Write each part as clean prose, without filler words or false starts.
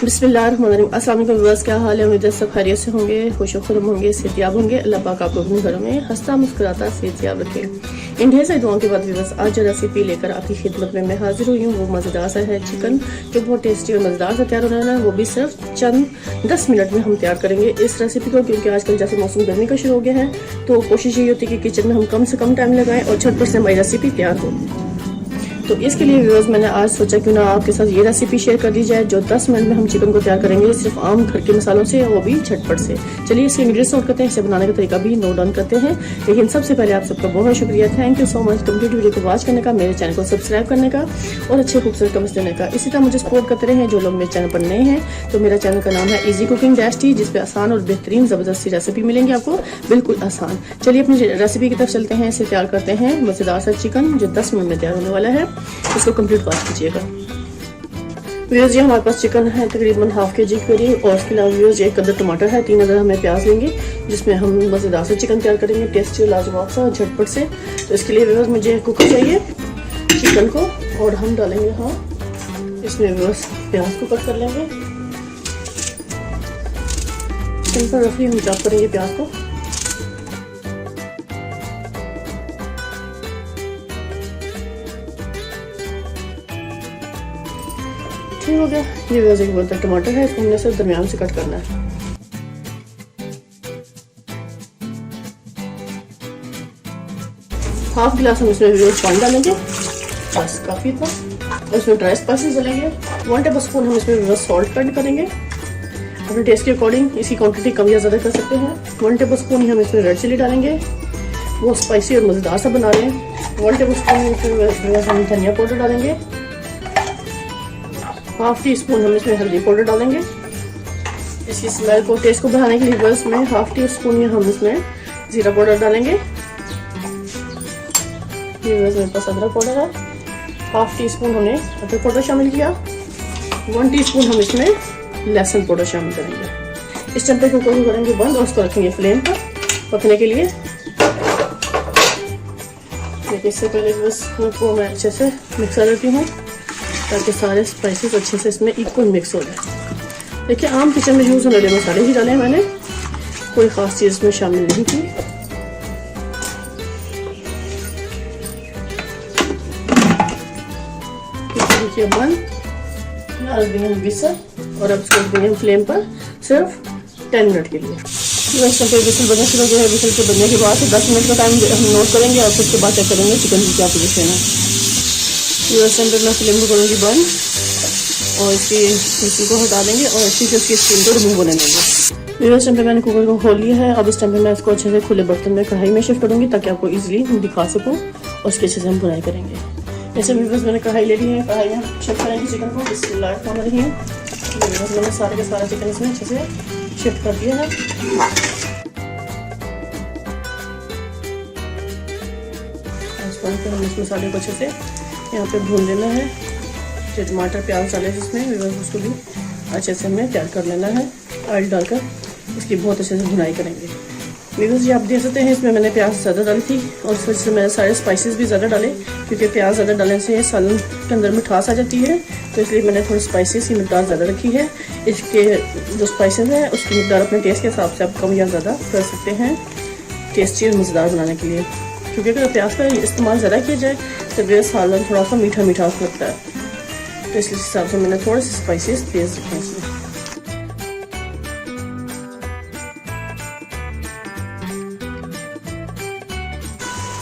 बिस्मिल्लाहिर्रहमानिर्रहीम। अस्सलाम वालेकुम व्यूअर्स, क्या हाल है? उम्मीद है सब खैरियत से होंगे, खुशो-खुर्म होंगे, सेहतियाब होंगे। अल्लाह पाक आपको अपने घरों में हंसता मुस्कुराता सेहतियाब रखे। इन ढेर सारी दुआओं के बाद व्यूअर्स, आज जो रेसिपी लेकर आपकी खिदमत में मैं हाजिर हुई हूँ वो मज़ेदार सा है चिकन, जो बहुत टेस्टी और मज़ेदार सा तैयार होने वाला है। वो भी सिर्फ चंद 10 मिनट में हम तैयार करेंगे इस रेसिपी को, क्योंकि आजकल जैसे मौसम गर्मी का शुरू हो गया है तो कोशिश ये होती है कि किचन में हम कम से कम टाइम लगाएं और झटपट से हमारी रेसिपी तैयार हो। तो इसके लिए व्यूअर्स मैंने आज सोचा क्यों ना आपके साथ ये रेसिपी शेयर कर दी जाए, जो 10 मिनट में हम चिकन को तैयार करेंगे सिर्फ आम घर के मसालों से, वो भी झटपट से। चलिए इसके इंग्रेडिएंट्स नोट करते हैं, इसे बनाने का तरीका भी नोट डाउन करते हैं। लेकिन सबसे पहले आप सबका बहुत शुक्रिया, thank you so much complete video को वॉच करने का, मेरे चैनल को सब्सक्राइब करने का और अच्छे खूबसूरत कमेंट्स देने का। इसी तरह मुझे सपोर्ट करते रहे। जो लोग मेरे चैनल पर नए हैं तो मेरा चैनल का नाम है इजी कुकिंग -टी, जिसपे आसान और बेहतरीन जबरदस्ती रेसिपी मिलेंगी आपको, बिल्कुल आसान। चलिए अपनी रेसिपी की तरफ चलते हैं, इसे तैयार करते हैं। मजेदार सा चिकन जो 10 मिनट में तैयार होने वाला है, इसको कंप्लीट वॉच कीजिएगा। व्यूअर्स, ये हमारे पास चिकन है तकरीबन हाफ के जी करीब, और इसके अलावा व्यूअर्स एक कदर टमाटर है, 3 अदर हमें प्याज लेंगे, जिसमें हम मजेदार से चिकन तैयार करेंगे, टेस्टी और लाजवाब सा और झटपट से। तो इसके लिए व्यूअर्स मुझे कुकर चाहिए चिकन को, और हम डालेंगे इसमें व्यूअर्स प्याज को कट कर लेंगे। सिंपल रफली हम चॉप करेंगे प्याज को। ठीक हो गया। ये व्यूअर्स एक बोतल टमाटर है, इसको हमने सिर्फ दरमियान से कट करना है। हाफ गिलास हम इसमें व्यूअर्स पानी डालेंगे, बस काफी इतना। और इसमें ड्राई स्पाइसेस डालेंगे। 1 टेबल स्पून हम इसमें व्यूअर्स सॉल्ट ऐड करेंगे, अपने टेस्ट के अकॉर्डिंग। इसकी क्वांटिटी कम या ज़्यादा कर सकते हैं। 1 टेबल स्पून ही हम इसमें रेड चिली डालेंगे, वो स्पाइसी और मज़ेदार सा बना रहे हैं। 1 टेबल स्पून हम धनिया पाउडर डालेंगे। हाफ टी स्पून हम इसमें हल्दी पाउडर डालेंगे, इसकी स्मेल को टेस्ट को बढ़ाने के लिए। बस में हाफ टी स्पून ही हम इसमें जीरा पाउडर डालेंगे। ये बस मेरे पास अदरक पाउडर है, हाफ टी स्पून हमने अदरक पाउडर शामिल किया। 1 टीस्पून हम इसमें लहसुन पाउडर शामिल करेंगे। इस टाइम पे कुकर को करेंगे बंद और उसको रखेंगे फ्लेम पर पकने के लिए। लेकिन इससे पहले बस को मैं अच्छे से मिक्स कर देती हूँ, ताकि सारे स्पाइसेस अच्छे से इसमें इक्वल मिक्स हो जाए। देखिए, आम किचन में यूज़ होने वाले मसाले ही डाले हैं मैंने, कोई ख़ास चीज़ इसमें शामिल नहीं की। देखिए बंद विसल, और अब इसको रखेंगे फ्लेम पर सिर्फ 10 मिनट के लिए। विसल बनना शुरू हो गया है। विसल के बनने के बाद 10 मिनट का टाइम हम नोट करेंगे और फिर उसके बाद चेक करेंगे चिकन की क्या पोजीशन है। मैं फ्लेम को करूँगी बंद और इसकी मिट्टी को हटा देंगे और अच्छी से उसकी स्किन को रिमूव होने देंगे। इस टाइम पे मैंने कुकर को खोल लिया है। अब इस टाइम पे मैं इसको अच्छे से खुले बर्तन में कढ़ाई में शिफ्ट करूँगी, ताकि आपको इजीली दिखा सकूँ और उसके अच्छे से हम बुनाई करेंगे। ऐसे व्यूअर्स मैंने कढ़ाई ले ली है, कढ़ाई में हम शिफ्ट करेंगे चिकन को। बिस्मिल्लाहिर्रहमानिर्रहीम। मैंने सारे के सारा चिकन इसमें अच्छे से शिफ्ट कर दिया है। हम इस मसाले को अच्छे से यहाँ पे भून लेना है। जो टमाटर प्याज डाले जिसमें उसको भी अच्छे से हमें तैयार कर लेना है। ऑयल डालकर इसकी बहुत अच्छे से भुनाई करेंगे। व्यूअर्स, ये आप देख सकते हैं इसमें मैंने प्याज ज़्यादा डाली थी, और इस वजह से मैंने सारे स्पाइसेस भी ज़्यादा डाले, क्योंकि प्याज ज़्यादा डालने से सालन के अंदर मिठास आ जाती है, तो इसलिए मैंने थोड़ी स्पाइसेस की मिकदार ज़्यादा रखी है। इसके जो स्पाइसेस है उसकी मिकदार अपने टेस्ट के हिसाब से आप कम या ज़्यादा कर सकते हैं, टेस्टी और मज़ेदार बनाने के लिए। क्योंकि अगर प्याज का इस्तेमाल ज़्यादा किया जाए तो बेस सालन थोड़ा सा मीठा मीठा लगता है, तो इस हिसाब से मैंने थोड़े से स्पाइसेस तेज रखे हैं इसमें।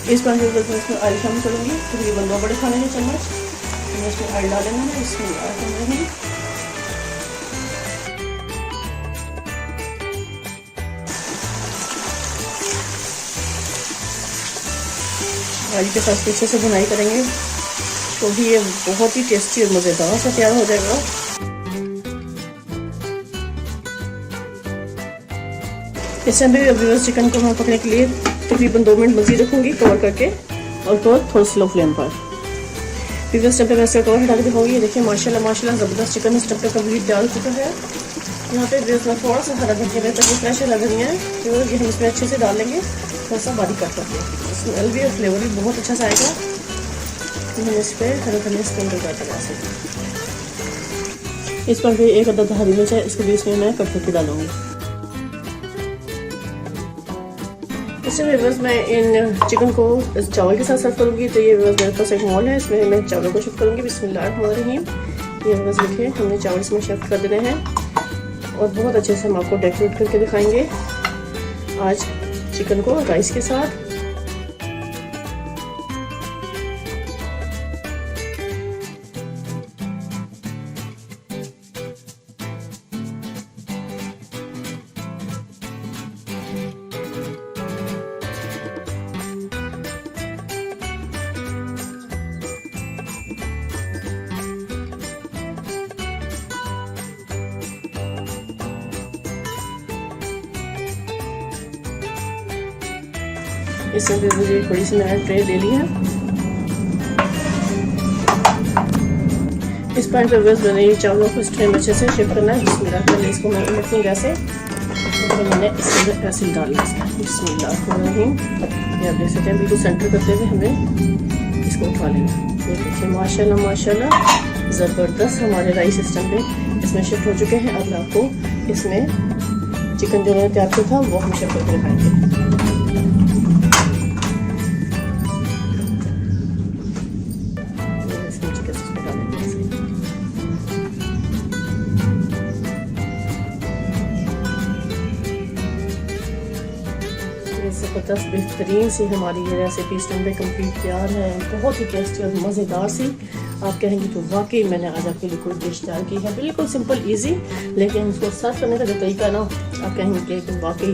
इस बार इसमें ऑयल शामिल करूँगी, तकरीबन 2 बड़े खाने के चम्मच इसमें ऑयल डालेंगे ना, इसमें ऑयल के साथ पीछे से बुनाई करेंगे, तो भी ये बहुत ही टेस्टी और मज़ेदार सा तैयार हो जाएगा। इस टाइम पे व्यूअर्स चिकन को मैं पकने के लिए तकरीबन 2 मिनट मज़ीद रखूँगी कवर करके, और थोड़ा स्लो फ्लेम पर। व्यूअर्स टाइम पे मैं इसका कवर हटा के दिखाऊंगी। देखिए माशाल्लाह ज़बरदस्त चिकन इस टाइम पे कम्प्लीट तैयार हो चुका है। यहाँ पे व्यूअर्स मैं थोड़ा सा हरा धनिया में ताकि फ्रेश लग रही है, तो ये हम इसमें अच्छे से डाल लेंगे, थोड़ा सा बारीक काट करके। स्मेल भी और फ्लेवर भी बहुत अच्छा सा आएगा। हम इस पर हरा धनिया स्पून कर सकते। इस पर भी एक अदद हरी मिर्च है, इसको भी इसमें मैं कट करके डालूंगी। इससे व्यूअर्स मैं इन चिकन को इस चावल के साथ सर्व करूंगी। तो ये व्यूअर्स मेरे पास एक मोल है, इसमें मैं चावलों को शिफ्ट करूंगी। बिस्मिल्लाहिर्रहमानिर्रहीम। ये व्यूअर्स देखिए हमने चावल इसमें शिफ्ट कर देने हैं और बहुत अच्छे से हम आपको डेकोरेट करके दिखाएंगे आज चिकन को राइस के साथ। इसमें भी मुझे थोड़ी सी मैंने ट्रे ले ली है। इस पॉइंट पर बस मैंने ये चावलों को इस ट्रे में अच्छे से शिफ्ट करना है। बिस्मिल्लाह पहले इसको मैं रखूँ गैसे, तो मैंने इसके अंदर ऐसे डाल लिया इसका। बिस्मिल्लाहिर्रहमानिर्रहीम। ये आप देख सकते हैं बिल्कुल सेंटर करते हुए हमें इसको उठा लेना। ये देखिए माशाल्लाह माशाल्लाह ज़बरदस्त हमारे राइस सिस्टम पे इसमें शिफ्ट हो चुके हैं। अब आपको इसमें चिकन जो मैंने तैयार किया था वो हम शिफ्ट करके दिखाएंगे। ज़बरदस्त बेहतरीन सी हमारी ये रेसिपी स्टैंड पे कंप्लीट तैयार है। बहुत ही टेस्टी और मज़ेदार सी। आप कहेंगे तो वाकई मैंने आज आपके लिए कोई डिश तैयार की है, बिल्कुल सिंपल इजी, लेकिन इसको सर्व करने का जो तरीका है ना, आप कहेंगे कि वाकई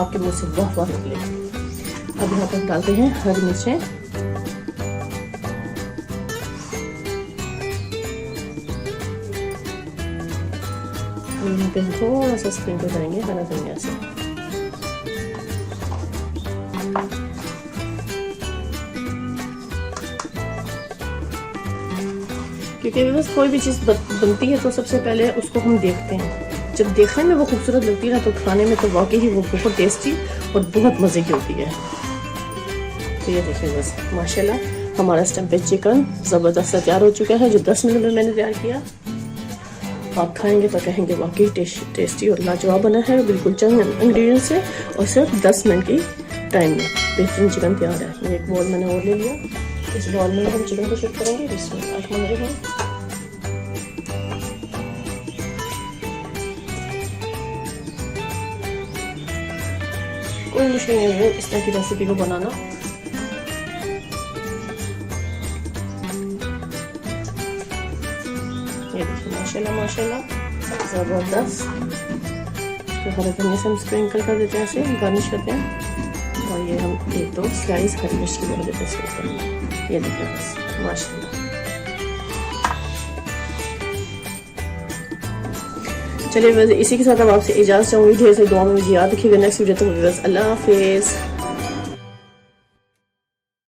आपके मुँह से वाह वाह निकले। अब यहाँ पर डालते हैं हरी मिर्चें। यहाँ पे हम थोड़ा सा स्प्रिंकल करेंगे हरा धनिया से। क्योंकि बस कोई भी चीज़ बनती है तो सबसे पहले उसको हम देखते हैं। जब देखने में वो खूबसूरत लगती है ना, तो खाने में तो वाकई ही वो बहुत टेस्टी और बहुत मज़े की होती है। तो ये देखिए बस माशाल्लाह हमारा स्टैम्प पे चिकन ज़बरदस्त तैयार हो चुका है, जो 10 मिनट में मैंने तैयार किया। आप खाएंगे तो कहेंगे वाकई टेस्टी और लाजवाब बना है, बिल्कुल चंद इंग्रेडिएंट से और सिर्फ 10 मिनट की टाइम में बेहतरीन चिकन तैयार है। एक बॉल मैंने और ले लिया, इस बॉल में हम चिकन को शिफ्ट करेंगे। बिस्मिल्लाहिर्रहमानिर्रहीम। कोई मुश्किल नहीं है इस तरह की रेसिपी को बनाना। ये देखिए माशाल्लाह माशाल्लाह ज़बरदस्त। तो हरे धनिया से हम स्प्रिंकल कर देते हैं, ऐसे गार्निश करते हैं। और ये हम 1-2 स्लाइस हरी मिर्च की देते हैं इसके ऊपर। ये देखिए बस माशाल्लाह। चलिए बस इसी के साथ अब आपसे इजाज़त चाहूँगी। ढेर से दुआ में मुझे याद रखिएगा। नेक्स्ट वीडियो तक अल्लाह हाफिज़।